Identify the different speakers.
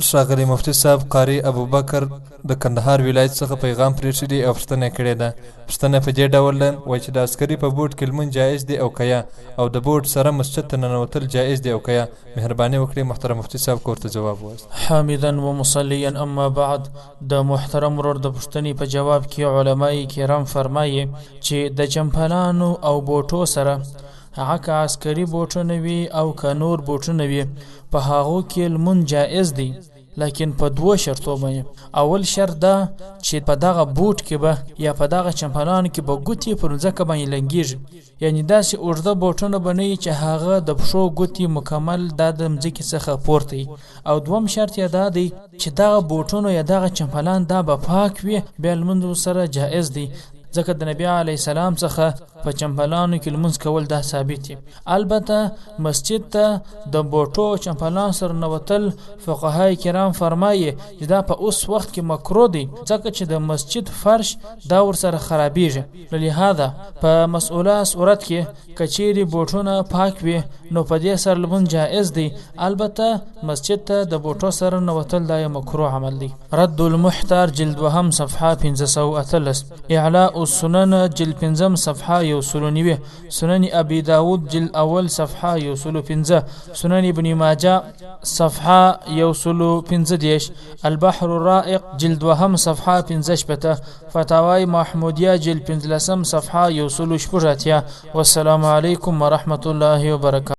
Speaker 1: ښاغلي مفتي صاحب قاري ابوبکر د کندهار ولایت څخه پیغام پرېښی دی او پوښتنه کړې ده. پوښتنه په دې ډول ده وایي چې د عسکري په بوټ کې لمونځ جایز دی او که یا او د بوټ سره مسجد ته ننوتل جایز دی او که یا. مهرباني وکړئ محترم مفتي صاحب کورته جواب ووایاست.
Speaker 2: حامدا و مصلیا اما بعد. د محترم ورور د پوښتنې په جواب کې علمای کرام فرمایي چې د چمپلانو او بوټو سره هغه که عسکري بوټونه وي او که نور بوټونه وي په هغو کې لمونځ جایز دی، لیکن په دوه شرطو باندې. اول شرط دا چې په دغه بوټ کې به یا په دغه چمپلانو کې به ګوتې پر ځمکه باندې لنګېږي، یعنی داسې اوږده بوټونه به نه وي چې هغه د پښو ګوتې مکمل دا د مځکې څخه پورته وي. او دوم شرط یې دا دی چې دغه بوټونه یا دغه چمپلان دا به پاک وي، بیا لمونځ سره جایز دی، ځکه د نبی علیه السلام څخه په چمپلانو کې لمونځ کول دا ثابت دي. البته مسجد ته د بوټو چمپلان سره نوتل فقهای کرام فرمایي چې دا په اوس وخت کې مکروه دی، ځکه چې د مسجد فرش دا ورسره خرابېږي. لهذا په مسؤله صورت کې که چیرې بوټونه پاک وي نو په دې سره لمونځ جایز دی. البته مسجد ته د بوټو سره نوتل دا یو مکروه عمل دی. رد المحتار جلد 2 صفحه 513، اعلاء السنن جلد 5 صفحه 190، سنن ابي داود جلد اول صفحه 115، سنن ابن ماجه صفحه 115، البحر الرائق جلد 2 صفحه 15، فتاوی محمودیه جلد 15 صفحه 116. والسلام علیکم ورحمة الله وبرکاته.